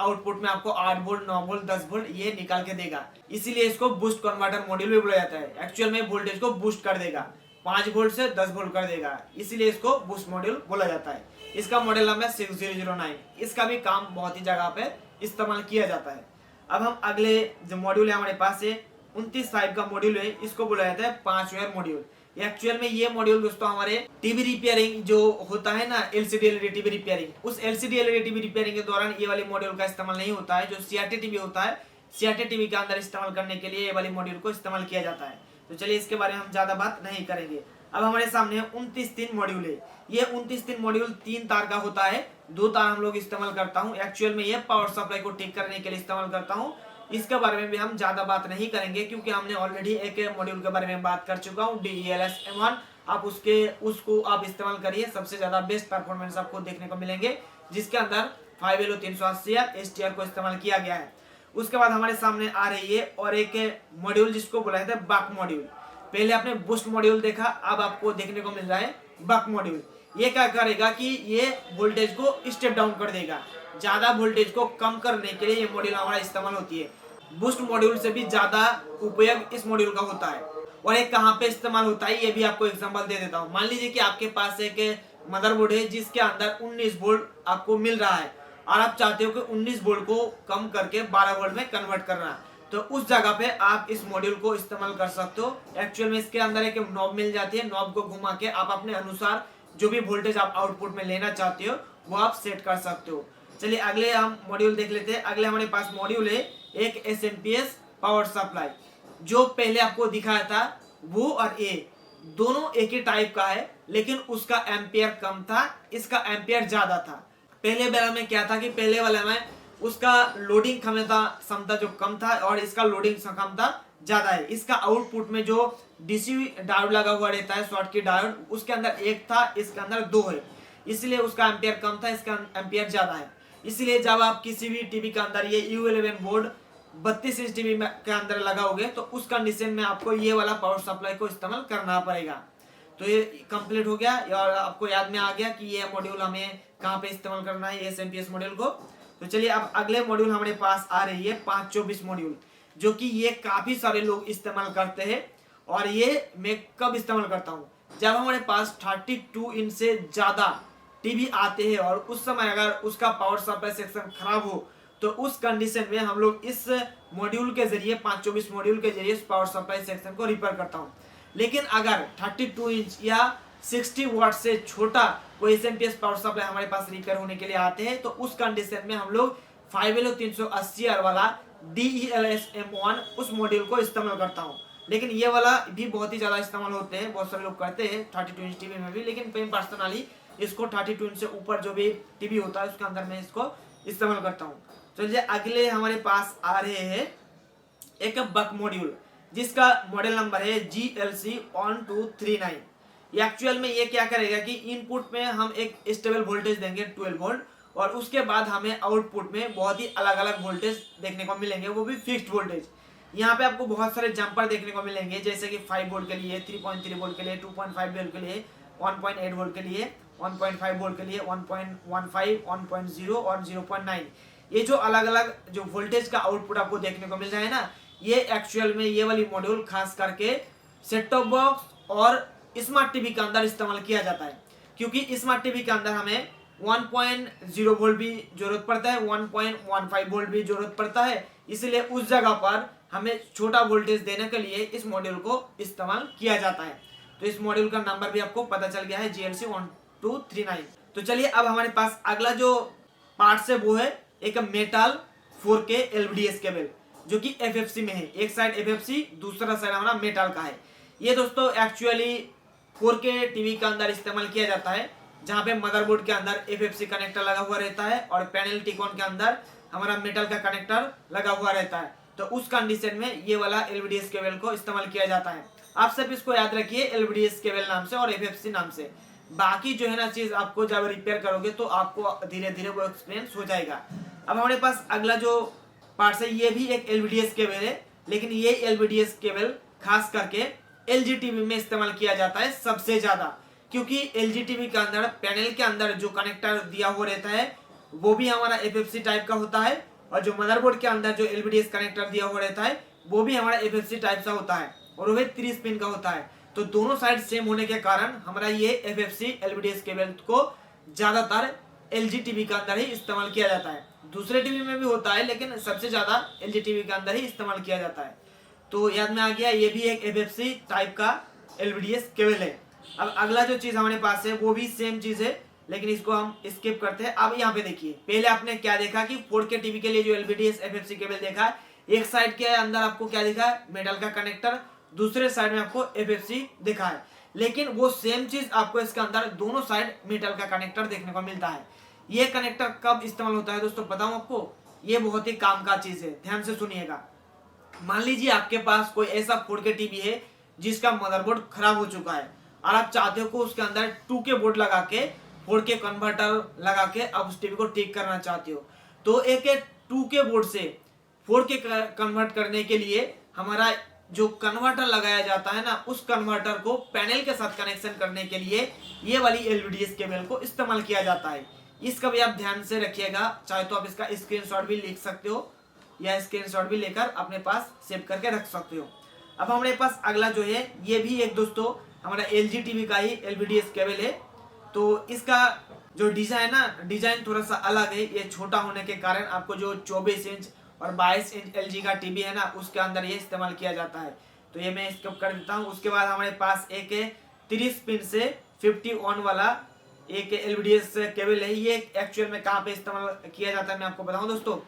आउटपुट में आपको 8 वोल्ट 9 वोल्ट 10 वोल्ट ये निकाल के देगा, इसीलिए इसको बूस्ट कन्वर्टर मॉड्यूल भी बोला जाता है। एक्चुअल में वोल्टेज को बूस्ट कर देगा, 5 वोल्ट से 10 वोल्ट कर देगा, इसीलिए इसको बूस्ट मॉड्यूल बोला जाता है। इसका मॉडल नंबर 6009। इसका भी काम बहुत ही जगह पे इस्तेमाल किया जाता है। अब हम अगले जो मॉड्यूल है हमारे पास है 29 टाइप का मॉड्यूल है, इसको बोला जाता है 5 वायर मॉड्यूल। एक्चुअल में ये मॉड्यूल दोस्तों हमारे टीवी रिपेयरिंग जो होता है ना, एलसीडी एलईडी टीवी रिपेयरिंग, उस एलसीडी एलईडी टीवी रिपेयरिंग के दौरान ये वाले मॉड्यूल का इस्तेमाल नहीं होता है। जो सीआरटी टीवी होता है, सीआरटी टीवी के अंदर इस्तेमाल करने के लिए ये वाले मॉड्यूल को इस्तेमाल किया जाता है। तो चलिए इसके बारे में हम ज्यादा बात नहीं करेंगे। अब हमारे सामने 29 मॉड्यूल है। ये 29 मॉड्यूल 3 तार का होता है, 2 तार हम लोग इस्तेमाल करता हूँ। एक्चुअल में ये पावर सप्लाई को ठीक करने के लिए इस्तेमाल करता हूँ। इसके बारे में भी हम ज्यादा बात नहीं करेंगे, क्योंकि हमने ऑलरेडी एक मॉड्यूल के बारे में बात कर चुका हूँ, DELS M1। आप उसको आप इस्तेमाल करिए, सबसे ज्यादा बेस्ट परफॉर्मेंस आपको देखने को मिलेंगे, जिसके अंदर 5LO380 या STR को इस्तेमाल किया गया है। उसके बाद हमारे सामने आ रही है और एक मॉड्यूल जिसको बोला जाता है बक मॉड्यूल। पहले आपने बूस्ट मॉड्यूल देखा, अब आपको देखने को मिल रहा है बक मॉड्यूल। ये क्या करेगा कि ये वोल्टेज को स्टेप डाउन कर देगा, ज्यादा वोल्टेज को कम करने के लिए ये मॉड्यूल हमारा इस्तेमाल होती है। बूस्ट मॉड्यूल से भी ज्यादा उपयोग इस मॉड्यूल का होता है। और एक कहाँ पे इस्तेमाल होता है ये भी आपको एग्जांपल दे देता हूँ। मान लीजिए कि आपके पास एक मदरबोर्ड है जिसके अंदर 19 वोल्ट आपको मिल रहा है और आप चाहते हो कि 19 वोल्ट को कम करके 12 वोल्ट में कन्वर्ट करना, तो उस जगह पे आप इस मॉड्यूल को इस्तेमाल कर सकते हो। एक्चुअल में इसके अंदर एक नॉब मिल जाती है, नॉब को घुमा के आप अपने अनुसार जो भी वोल्टेज आप आउटपुट में लेना चाहते हो वो आप सेट कर सकते हो। चलिए अगले हम मॉड्यूल देख लेते हैं। अगले हमारे पास मॉड्यूल है एक SMPS पावर सप्लाई। जो पहले आपको दिखाया था वो और ये दोनों एक ही टाइप का है, लेकिन उसका एम्पियर कम था, इसका एम्पियर ज्यादा था। पहले वाला में क्या था कि पहले वाले में उसका लोडिंग क्षमता जो कम था और इसका लोडिंग क्षमता ज्यादा है। इसका आउटपुट में जो डीसी डायोड लगा हुआ रहता है, शॉर्ट की डायोड, उसके अंदर एक था, इसके अंदर दो है, इसलिए उसका एम्पियर कम था, इसका एम्पियर ज्यादा है। इसलिए जब आप किसी भी टीवी के अंदर ये U11 बोर्ड 32 इंच टीवी के अंदर लगाओगे तो उस कंडीशन में आपको ये वाला पावर सप्लाई को इस्तेमाल करना पड़ेगा। तो ये कंप्लीट हो गया और आपको याद में आ गया कि ये मॉड्यूल हमें कहाँ पे इस्तेमाल करना है, एसएमपीएस मॉड्यूल को। तो चलिए अब अगले मॉड्यूल हमारे पास आ रही है 524 मॉड्यूल, जो कि ये काफी सारे लोग इस्तेमाल करते हैं। और ये मैं कब इस्तेमाल करता हूँ, जब हमारे पास 32 इंच से ज्यादा टीवी आते हैं और उस समय अगर उसका पावर सप्लाई सेक्शन खराब हो तो उस कंडीशन में हम लोग इस मॉड्यूल के जरिए 524 मॉड्यूल के जरिए पावर सप्लाई सेक्शन को रिपेयर करता हूँ। लेकिन अगर 32 इंच या 60 वाट से छोटा कोई एसएमपीएस पावर सप्लाई हमारे पास रिपेयर होने के लिए आते हैं तो उस कंडीशन में हम लोग 5LO 380R वाला DELS M1 उस मॉड्यूल को इस्तेमाल करता हूँ। लेकिन ये वाला भी बहुत ही ज्यादा इस्तेमाल होते हैं, बहुत सारे लोग करते हैं 32 इंच टीवी में भी, लेकिन मैं पर्सनली इसको 32 इंच से ऊपर जो भी टीवी होता है उसके अंदर मैं इसको इस्तेमाल करता हूँ। चलिए अगले हमारे पास आ रहे हैं एक बक मॉड्यूल, जिसका मॉडल नंबर है GLC1239। ये एक्चुअल में ये क्या करेगा कि इनपुट में हम एक स्टेबल वोल्टेज देंगे 12 वोल्ट, और उसके बाद हमें आउटपुट में बहुत ही अलग अलग वोल्टेज देखने को मिलेंगे, वो भी फिक्स्ड वोल्टेज। यहाँ पे आपको बहुत सारे जंपर देखने को मिलेंगे, जैसे कि 5 वोल्ट के लिए, 3.3 वोल्ट के लिए, 2.5 वोल्ट के लिए, 1.8 वोल्ट के लिए, 1.5 वोल्ट के लिए, 1.15, 1.0 और 0.9। ये जो अलग अलग जो वोल्टेज का आउटपुट आपको देखने को मिल रहा है ना, ये एक्चुअल में ये वाली मॉड्यूल खास करके सेट टॉप बॉक्स और स्मार्ट टीवी के अंदर इस्तेमाल किया जाता है, क्योंकि स्मार्ट टीवी के अंदर हमें 1.0 वोल्ट भी जरूरत पड़ता है, 1.15 वोल्ट भी जरूरत पड़ता है। इसलिए उस जगह पर हमें छोटा वोल्टेज देने के लिए इस मॉड्यूल को इस्तेमाल किया जाता है। तो इस मॉड्यूल का नंबर भी आपको पता चल गया है, GLC1239। तो चलिए अब हमारे पास अगला जो पार्ट है वो है एक मेटल 4K LVDS केबल, जो कि FFC में है। एक साइड FFC, दूसरा साइड हमारा मेटल का है। ये दोस्तों एक्चुअली 4K टीवी के अंदर इस्तेमाल किया जाता है, जहाँ पे मदरबोर्ड के अंदर FFC कनेक्टर लगा हुआ रहता है और पैनल टिकॉन के अंदर हमारा मेटल का कनेक्टर लगा हुआ रहता है। तो उस कंडीशन में ये वाला LVDS केबल को इस्तेमाल किया जाता है। आप सब इसको याद रखिए LVDS केबल नाम से और FFC नाम से। बाकी जो है ना चीज आपको जब रिपेयर करोगे तो आपको धीरे धीरे वो एक्सपीरियंस हो जाएगा। अब हमारे पास अगला जो पार्ट है ये भी एक LVDS केबल है, लेकिन ये LVDS केबल खास करके LG टीवी में इस्तेमाल किया जाता है सबसे ज्यादा, क्योंकि LG टीवी के अंदर पैनल के अंदर जो कनेक्टर दिया हुआ रहता है वो भी हमारा FFC टाइप का होता है, और जो मदरबोर्ड के अंदर जो LVDS कनेक्टर दिया हुआ रहता है वो भी हमारा FFC टाइप का होता है, और वो 30 पिन का होता है। तो दोनों साइड सेम होने के कारण हमारा ये FFC LVDS केबल को ज्यादातर LG टीवी के अंदर ही इस्तेमाल किया जाता है। दूसरे टीवी में भी होता है, लेकिन सबसे ज्यादा LG टीवी के अंदर ही इस्तेमाल किया जाता है। तो याद में आ गया, ये भी एक FFC टाइप का LVDS केबल है। अब अगला जो चीज हमारे पास है वो भी सेम चीज है, लेकिन इसको हम स्किप करते हैं। अब यहाँ पे देखिए, पहले आपने क्या देखा कि 4K टीवी के लिए जो LVDS FFC केबल देखा, एक साइड के अंदर आपको क्या दिखा, मेटल का कनेक्टर, दूसरे साइड में आपको FFC दिखा है। लेकिन वो सेम चीज आपको इसके अंदर दोनों साइड मेटल का कनेक्टर देखने को मिलता है। ये कनेक्टर कब इस्तेमाल होता है दोस्तों बताऊं आपको, ये बहुत ही काम का चीज है, ध्यान से सुनिएगा। मान लीजिए आपके पास कोई ऐसा 4K टीवी है जिसका मदरबोर्ड खराब हो चुका है और आप चाहते हो कि उसके अंदर 2K बोर्ड लगा के 4K कन्वर्टर लगा के आप उस टीवी को ठीक करना चाहते हो। तो एक 2K बोर्ड से 4K कन्वर्ट करने के लिए हमारा जो कन्वर्टर लगाया जाता है ना, उस कन्वर्टर को पैनल के साथ कनेक्शन करने के लिए ये वाली LVDS केबल को इस्तेमाल किया जाता है। इसका भी आप ध्यान से रखिएगा, चाहे तो आप इसका स्क्रीनशॉट भी लिख सकते हो या स्क्रीनशॉट भी लेकर अपने पास सेव करके रख सकते हो। अब हमारे पास अगला जो है ये भी एक दोस्तों हमारा LG टीवी का ही LVDS केबल है। तो इसका जो डिजाइन ना, डिजाइन थोड़ा सा अलग है। ये छोटा होने के कारण आपको जो 24 इंच और 22 इंच LG का टीवी है ना, उसके अंदर ये इस्तेमाल किया जाता है। तो ये मैं स्किप कर देता हूँ। उसके बाद हमारे पास एक 30 पिन से 50 ऑन वाला एक LVDS केबल है। ये एक्चुअल में कहाँ पे इस्तेमाल किया जाता है मैं आपको बताऊं दोस्तों।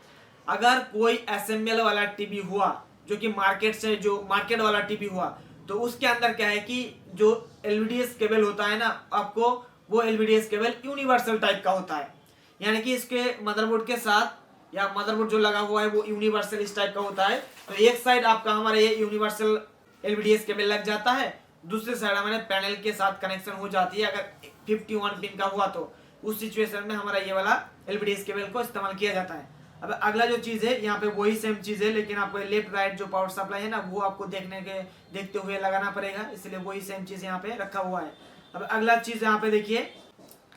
अगर कोई SML वाला टीवी हुआ, जो कि मार्केट वाला टीवी हुआ, तो उसके अंदर क्या है कि जो LVDS केबल होता है ना, आपको वो LVDS केबल यूनिवर्सल टाइप का होता है, यानी कि इसके मदरबोर्ड के साथ या मदरबोर्ड जो लगा हुआ है वो यूनिवर्सल इस टाइप का होता है। तो एक साइड आपका हमारा ये यूनिवर्सल LVDS केबल लग जाता है, दूसरे साइड हमारे पैनल के साथ कनेक्शन हो जाती है। अगर 51 पिन का हुआ तो उस सिचुएशन में हमारा ये वाला LVDS केबल को इस्तेमाल किया जाता है। अब अगला जो चीज है यहाँ पे वही सेम चीज है, लेकिन आपको लेफ्ट राइट जो पावर सप्लाई है ना वो आपको देखते हुए लगाना पड़ेगा, इसलिए वही सेम चीज यहाँ पे रखा हुआ है। अब अगला चीज यहाँ पे देखिए,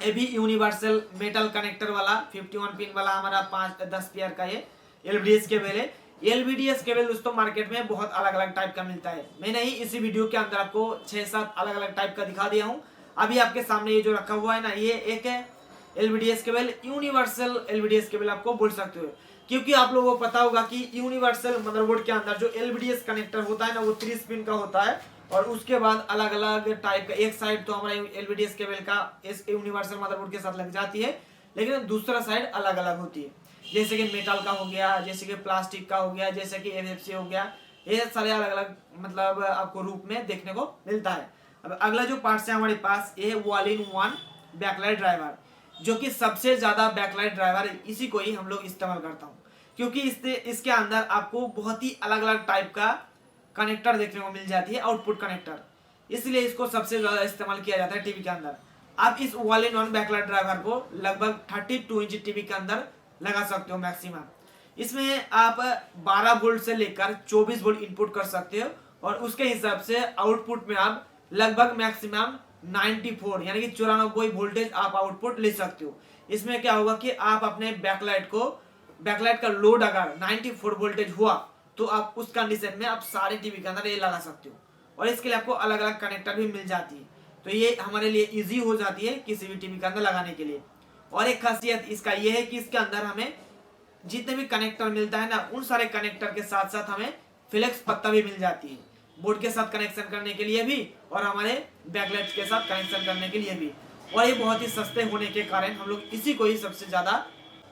ये भी यूनिवर्सल मेटल कनेक्टर वाला 51 पिन वाला हमारा 5-10 पेयर का ये LVDS केबल है। LVDS केबल दोस्तों मार्केट में बहुत अलग अलग टाइप का मिलता है। मैंने ही इसी वीडियो के अंदर आपको 6-7 अलग अलग टाइप का दिखा दिया हूँ। अभी आपके सामने ये जो रखा हुआ है ना, ये एक LVDS cable, universal LVDS cable आपको बोल सकते हो, क्योंकि आप लोगों को पता होगा कि यूनिवर्सल मदरबोर्ड के अंदर जो LVDS कनेक्टर होता है ना वो 30 पिन का होता है, और उसके बाद अलग अलग टाइप का एक साइड तो हमारा LVDS केबल का इस यूनिवर्सल मदरबोर्ड के साथ लग जाती है, लेकिन दूसरा साइड अलग अलग होती है। जैसे कि मेटल का हो गया, जैसे कि प्लास्टिक का हो गया, जैसे कि NFC हो गया, ये सारे अलग अलग मतलब आपको रूप में देखने को मिलता है। अब अगला जो पार्ट है हमारे पास, ये है all in one backlight driver, जो कि सबसे ज्यादा बैकलाइट ड्राइवर इसी को ही हम लोग इस्तेमाल करता हूँ, क्योंकि इसके अंदर आपको बहुत ही अलग अलग टाइप का कनेक्टर देखने को मिल जाती है, आउटपुट कनेक्टर, इसलिए इसको सबसे ज्यादा इस्तेमाल किया जाता है टीवी के अंदर। आप इस all in one backlight driver को लगभग 32 इंच टीवी के अंदर लगा सकते हो मैक्सिमम। इसमें आप 12 वोल्ट से लेकर 24 वोल्ट इनपुट कर सकते हो, और उसके हिसाब से आउटपुट में आप लगभग मैक्सिमम 94 यानी कि 94 वोल्टेज आप आउटपुट ले सकते हो। इसमें क्या होगा कि आप अपने बैकलाइट का लोड अगर 94 वोल्टेज हुआ तो आप उस कंडीशन में आप सारे टीवी के अंदर ये लगा सकते हो, और इसके लिए आपको अलग अलग कनेक्टर भी मिल जाती है, तो ये हमारे लिए इजी हो जाती है किसी भी टीवी के अंदर लगाने के लिए। और एक खासियत इसका ये है कि इसके अंदर हमें जितने भी कनेक्टर मिलता है ना, उन सारे कनेक्टर के साथ साथ हमें फ्लेक्स पत्ता भी मिल जाती है, बोर्ड के साथ कनेक्शन करने के लिए भी और हमारे बैकलाइट के साथ कनेक्शन करने के लिए भी। और ये बहुत ही सस्ते होने के कारण हम लोग इसी को ही सबसे ज्यादा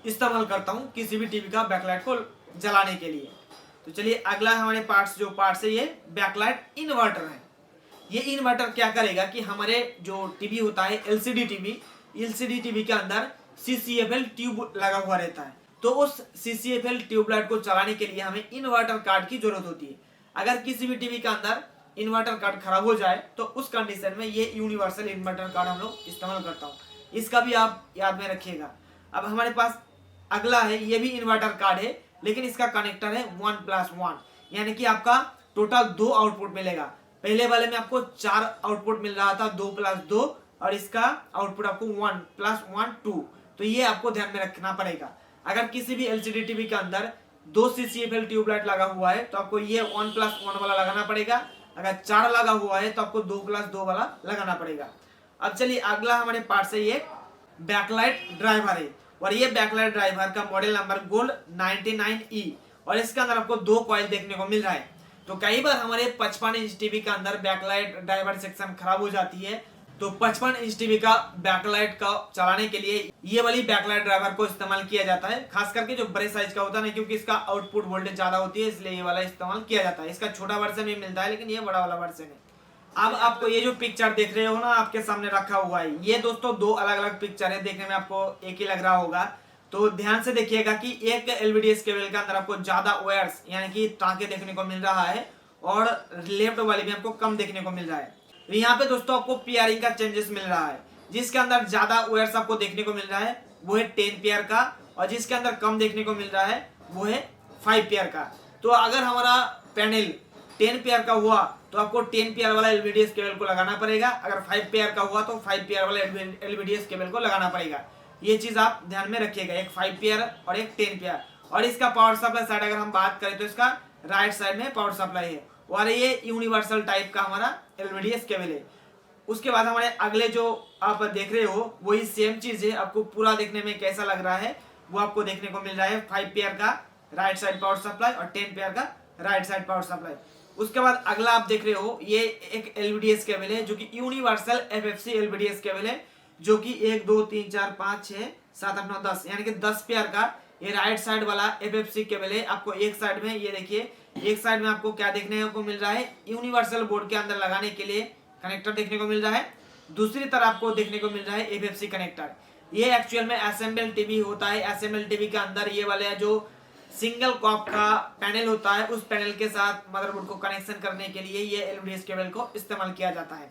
इस्तेमाल करता हूँ किसी भी टीवी का बैकलाइट को जलाने के लिए। तो चलिए अगला हमारे पार्ट्स है, ये बैकलाइट इन्वर्टर है। ये इन्वर्टर क्या करेगा कि हमारे जो टीवी होता है LCD टीवी के अंदर CCFL ट्यूब लगा हुआ रहता है, तो उस CCFL ट्यूबलाइट को चलाने के लिए हमें इन्वर्टर कार्ड की जरूरत होती है। अगर किसी भी टीवी के अंदर इन्वर्टर कार्ड खराब हो जाए तो उस कंडीशन में ये यूनिवर्सल इन्वर्टर कार्ड हम लोग इस्तेमाल करता हूँ, इसका भी आप याद में रखिएगा। अब हमारे पास अगला है, ये भी इन्वर्टर कार्ड है, लेकिन इसका कनेक्टर है 1+1, यानी कि आपका टोटल 2 आउटपुट मिलेगा। पहले वाले में आपको 4 आउटपुट मिल रहा था, 2+2, और इसका आउटपुट आपको 1+1 2, तो ये आपको ध्यान में रखना पड़ेगा। अगर किसी भी LCD टीवी के अंदर 2 CCFL ट्यूबलाइट लगा हुआ है तो आपको ये 1+1 वाला लगाना पड़ेगा, अगर 4 लगा हुआ है तो आपको 2+2 वाला लगाना पड़ेगा। अब चलिए अगला हमारे पास है ये बैकलाइट ड्राइवर है, और ये बैकलाइट ड्राइवर का मॉडल नंबर गोल्ड 99E, और इसके अंदर आपको 2 कॉइल देखने को मिल रहा है। तो कई बार हमारे 55 इंच टीवी के अंदर बैकलाइट ड्राइवर सेक्शन खराब हो जाती है, तो 55 इंच टीवी का बैकलाइट का चलाने के लिए ये वाली बैकलाइट ड्राइवर को इस्तेमाल किया जाता है, खास करके जो बड़े साइज का होता है ना, क्योंकि इसका आउटपुट वोल्टेज ज्यादा होती है, इसलिए ये वाला इस्तेमाल किया जाता है। इसका छोटा वर्जन भी मिलता है, लेकिन ये बड़ा वाला वर्जन है। अब आपको ये जो पिक्चर देख रहे हो ना आपके सामने रखा हुआ है, ये दोस्तों 2 अलग अलग पिक्चर है, देखने में आपको एक ही लग रहा होगा, तो ध्यान से देखिएगा कि एक LVDS केबल के अंदर आपको ज्यादा वायर्स यानी कि टांके देखने को मिल रहा है, और लेफ्ट वाले में आपको कम देखने को मिल रहा है। तो यहाँ पे दोस्तों आपको पेयरिंग का चेंजेस मिल रहा है, जिसके अंदर ज्यादा वायर्स आपको देखने को मिल रहा है वो है 10 पेयर का, और जिसके अंदर कम देखने को मिल रहा है वो है 5 पेयर का। तो अगर हमारा पैनल 10 पेयर का हुआ तो आपको 10 पेयर वाला LVDS केबल को लगाना पड़ेगा, अगर 5 पेयर का हुआ तो 5 पेयर वाला LVDS केबल को लगाना पड़ेगा। ये चीज आप ध्यान में रखिएगा, एक 5 पेयर और एक 10 पेयर। और इसका पावर सप्लाई साइड अगर हम बात करें तो इसका राइट साइड में पावर सप्लाई है, और ये यूनिवर्सल टाइप का हमारा LVDS केबल है। उसके बाद हमारे अगले जो आप देख रहे हो वही सेम चीज है, आपको पूरा देखने में कैसा लग रहा है वो आपको देखने को मिल रहा है, 5 पेयर का राइट साइड पावर सप्लाई और 10 पेयर का राइट साइड पावर सप्लाई। उसके बाद अगला आप देख रहे हो ये एक LVDS केबल है, जो कि यूनिवर्सल FFC LVDS केबल है, जो कि 1 2 3 4 5 6 7 8 9 10 यानी कि 10 पेयर का ये राइट साइड वाला FFC केबल है। आपको एक साइड में ये देखिए, एक साइड में आपको क्या देखने को मिल रहा है, यूनिवर्सल बोर्ड के अंदर लगाने के लिए कनेक्टर देखने को मिल रहा है, दूसरी तरफ आपको देखने को मिल रहा है FFC कनेक्टर। ये एक्चुअल में असेंबल टीवी होता है, असेंबल टीवी के अंदर ये वाले जो सिंगल कॉप का पैनल होता है, उस पैनल के साथ मदरबोर्ड को कनेक्शन करने के लिए ये एलवीडीएस केबल को इस्तेमाल किया जाता है।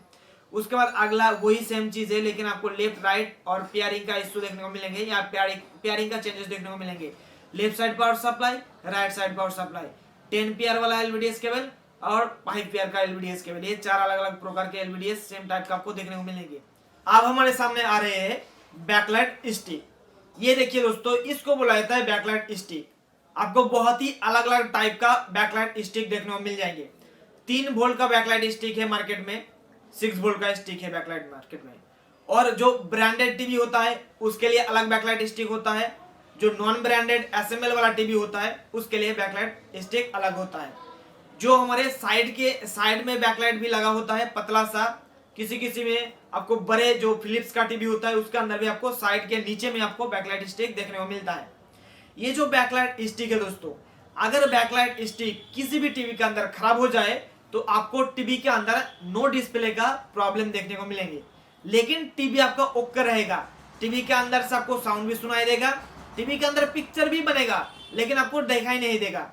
उसके बाद अगला वही सेम चीज है, लेकिन आपको लेफ्ट राइट और पेयरिंग का इशू देखने को मिलेंगे, या पेयरिंग का चेंजेस देखने को मिलेंगे। Left side power supply, right side power supply, 10 pair वाला एलवीडीएस केबल और 5 पेयर का एलवीडीएस केबल, ये 4 अलग अलग प्रकार के एलवीडीएस सेम टाइप का आपको देखने को मिलेंगे। अब हमारे सामने आ रहे हैं बैकलाइट स्टिक। ये देखिए दोस्तों, इसको बोला जाता है बैकलाइट स्टिक। आपको बहुत ही अलग अलग टाइप का बैकलाइट स्टिक देखने को मिल जाएंगे। 3 वोल्ट का बैकलाइट स्टिक है मार्केट में, 6 वोल्ट का स्टिक है बैकलाइट मार्केट में, और जो ब्रांडेड टीवी होता है उसके लिए अलग बैकलाइट स्टिक होता है, जो नॉन ब्रांडेड एसएमएल वाला टीवी होता है उसके लिए बैकलाइट स्टिक अलग होता है। जो हमारे साइड में बैकलाइट भी लगा होता है पतला सा, किसी में आपको बड़े जो फिलिप्स का टीवी होता है उसके अंदर भी आपको साइड के नीचे में आपको बैकलाइट स्टिक देखने को मिलता है। ये जो बैकलाइट स्टिक है दोस्तों, अगर बैकलाइट स्टिक किसी भी टीवी के अंदर खराब हो जाए तो आपको टीवी के अंदर नो डिस्प्ले का प्रॉब्लम देखने को मिलेंगे, लेकिन टीवी आपका ओके रहेगा। टीवी के अंदर से आपको साउंड भी सुनाई देगा, टीवी के अंदर पिक्चर भी बनेगा, लेकिन आपको दिखाई नहीं देगा।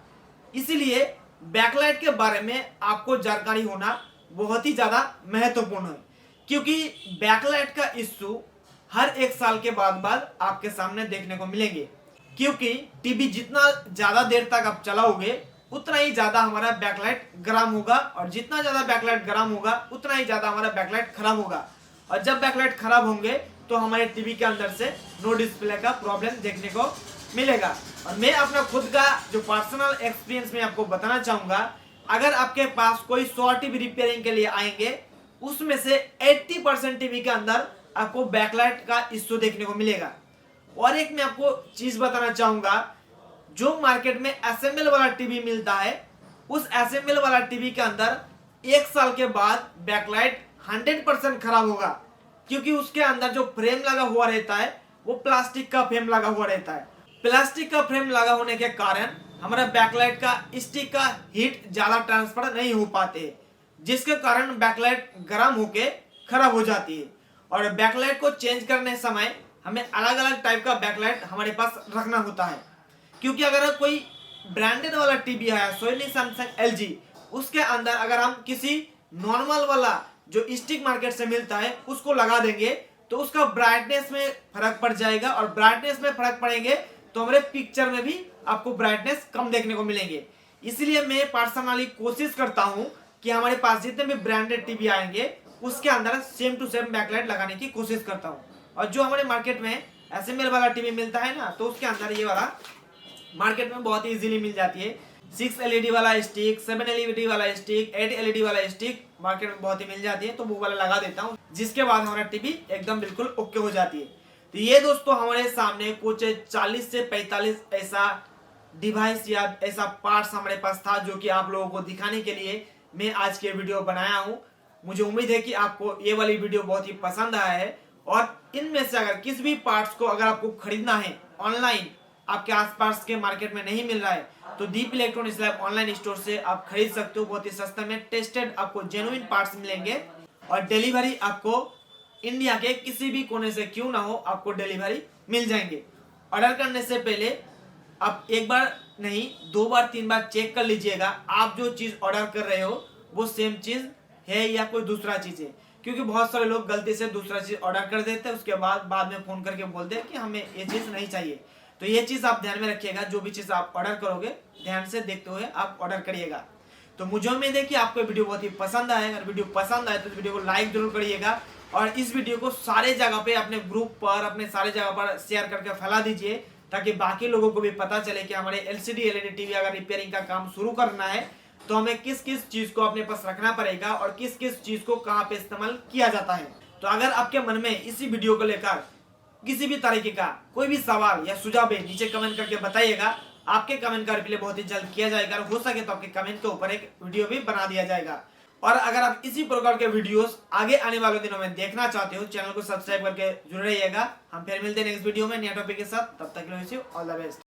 इसीलिए बैकलाइट के बारे में आपको जानकारी होना बहुत ही ज्यादा महत्वपूर्ण है, क्योंकि बैकलाइट का इश्यू हर 1 साल के बाद आपके सामने देखने को मिलेंगे। क्योंकि टीवी जितना ज्यादा देर तक आप चलाओगे उतना ही ज्यादा हमारा बैकलाइट गर्म होगा, और जितना ज्यादा बैकलाइट गर्म होगा उतना ही ज्यादा हमारा बैकलाइट खराब होगा, और जब बैकलाइट खराब होंगे तो हमारे टीवी के अंदर से नो डिस्प्ले का प्रॉब्लम देखने को मिलेगा। और मैं अपना खुद का जो पर्सनल एक्सपीरियंस में आपको बताना चाहूंगा, अगर आपके पास कोई 100 टीवी रिपेयरिंग के लिए आएंगे, उसमें से 80% टीवी के अंदर आपको बैकलाइट का इश्यू देखने को मिलेगा। और एक मैं आपको चीज बताना चाहूंगा, जो मार्केट में एसएमएल वाला टीवी मिलता है, उस एसएमएल वाला टीवी के अंदर 1 साल के बाद बैकलाइट 100% खराब होगा, क्योंकि उसके अंदर जो फ्रेम लगा हुआ रहता है वो प्लास्टिक का फ्रेम लगा हुआ रहता है। प्लास्टिक का फ्रेम लगा होने के कारण हमारा बैकलाइट का स्टिक का हीट ज्यादा ट्रांसफर नहीं हो पाते, जिसके कारण बैकलाइट गर्म होके खराब हो जाती है। और बैकलाइट को चेंज करने समय हमें अलग अलग टाइप का बैकलाइट हमारे पास रखना होता है, क्योंकि अगर कोई ब्रांडेड वाला टीवी है, सोनी, सैमसंग, एलजी, उसके अंदर अगर हम किसी नॉर्मल वाला जो स्टिक मार्केट से मिलता है उसको लगा देंगे तो उसका ब्राइटनेस में फर्क पड़ जाएगा, और ब्राइटनेस में फर्क पड़ेंगे तो हमारे पिक्चर में भी आपको ब्राइटनेस कम देखने को मिलेंगे। इसलिए मैं पर्सनली कोशिश करता हूं कि हमारे पास जितने भी ब्रांडेड टीवी आएंगे उसके अंदर सेम टू सेम बैकलाइट लगाने की कोशिश करता हूं। और जो हमारे मार्केट में एसएमएल वाला टीवी मिलता है ना, तो उसके अंदर ये वाला मार्केट में बहुत ही इजीली मिल जाती है। 6 एलईडी वाला स्टिक, 7 एलईडी वाला स्टिक, 8 एलईडी वाला स्टिक मार्केट में बहुत ही मिल जाती है, तो वो वाला लगा देता हूँ, जिसके बाद हमारा टीवी एकदम बिल्कुल ओके हो जाती है। तो ये दोस्तों हमारे सामने कुछ 40 से 45 ऐसा डिवाइस या ऐसा पार्ट्स हमारे पास था, जो कि आप लोगों को दिखाने के लिए मैं आज के वीडियो बनाया हूँ। मुझे उम्मीद है कि आपको ये वाली वीडियो बहुत ही पसंद आया है, और इनमें से अगर किसी भी पार्ट्स को अगर आपको खरीदना है ऑनलाइन, आपके आसपास के मार्केट में नहीं मिल रहा है, तो दीप इलेक्ट्रॉनिक्स लैब ऑनलाइन स्टोर से आप खरीद सकते हो। बहुत ही सस्ते में टेस्टेड आपको जेन्युइन पार्ट्स मिलेंगे, और डिलीवरी आपको इंडिया के किसी भी कोने से क्यों ना हो आपको डिलीवरी मिल जाएंगे। ऑर्डर करने से पहले आप एक बार नहीं 2 बार 3 बार चेक कर लीजिएगा आप जो चीज ऑर्डर कर रहे हो वो सेम चीज है या कोई दूसरा चीज है, क्योंकि बहुत सारे लोग गलती से दूसरा चीज ऑर्डर कर देते हैं, उसके बाद में फोन करके बोलते हैं कि हमें ये चीज नहीं चाहिए। तो ये चीज आप ध्यान में रखिएगा, जो भी चीज आप ऑर्डर करोगे ध्यान से देखते हुए आप ऑर्डर करिएगा। तो मुझे उम्मीद है कि आपको वीडियो बहुत ही पसंद आए। अगर वीडियो पसंद आए तो इस वीडियो को लाइक जरूर करिएगा, और इस वीडियो को सारे जगह पे अपने ग्रुप पर, अपने सारे जगह पर शेयर करके फैला दीजिए, ताकि बाकी लोगों को भी पता चले कि हमारे एलसीडी एलईडी टीवी अगर रिपेयरिंग का काम शुरू करना है तो हमें किस किस चीज को अपने पास रखना पड़ेगा और किस किस चीज को कहाँ पे इस्तेमाल किया जाता है। तो अगर आपके मन में इसी वीडियो को लेकर किसी भी तरीके का कोई भी सवाल या सुझाव है, नीचे कमेंट करके बताइएगा। आपके कमेंट का रिप्लाई बहुत ही जल्द किया जाएगा, हो सके तो आपके कमेंट के ऊपर एक वीडियो भी बना दिया जाएगा। और अगर आप इसी प्रकार के वीडियोस आगे आने वाले दिनों में देखना चाहते हो, चैनल को सब्सक्राइब करके जुड़े रहिएगा। हम फिर मिलते हैं नेक्स्ट वीडियो में नया टॉपिक के साथ, तब तक के लिए ऑल द बेस्ट।